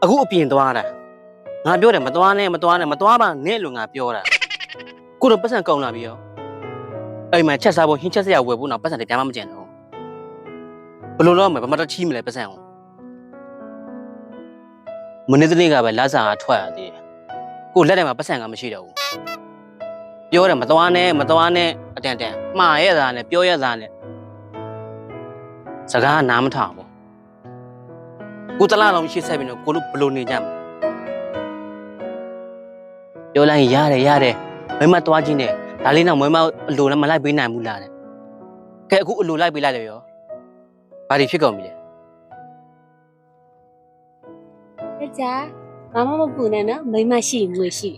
အခုအပြင်သွားတာငါပြောတယ်မသွားနဲ့မသွားပါနဲ့လို့ငါပြောတာကိုတော့ပတ်စံကောင်းလာပြီရောအဲ့မှာချက်စားဖို့ဟင်းချက်စရာဝယ်ဖို့တော့ပတ်စံတပြားမှမကျန်တော့ဘယ်လိုလုပ်မလဲဘာမှတော့ချီးမလဲပတ်စံအောင်မနေ့တနေ့ကပဲလက်စာထွက်ရသေးတယ်ကိုလက်ထဲမှာပတ်စံကမရှိတော့ဘူးပြောတယ်မသွားနဲ့အတန်မှားရဲ့သားနဲ့ပြောရဲ့သားနဲ့စကားနားမထောင်ဘူးကိုတလားလုံးရှေ့ဆက်ပြီးတော့ကိုတို့ဘယ်လိုနေကြမလဲပြောလိုက်ရတယ်မင်းမသွားချင်းနဲ့ဒါလေးတော့မင်းမအလိုလည်းမလိုက်ပေးနိုင်ဘူးလားတဲ့ကဲအခုအလိုလိုက်ပေးလိုက်လေရောဘာတွေဖြစ်ကုန်ပြီလဲ ကြာမမမပူနဲ့နော်မိမရှိငွေရှိ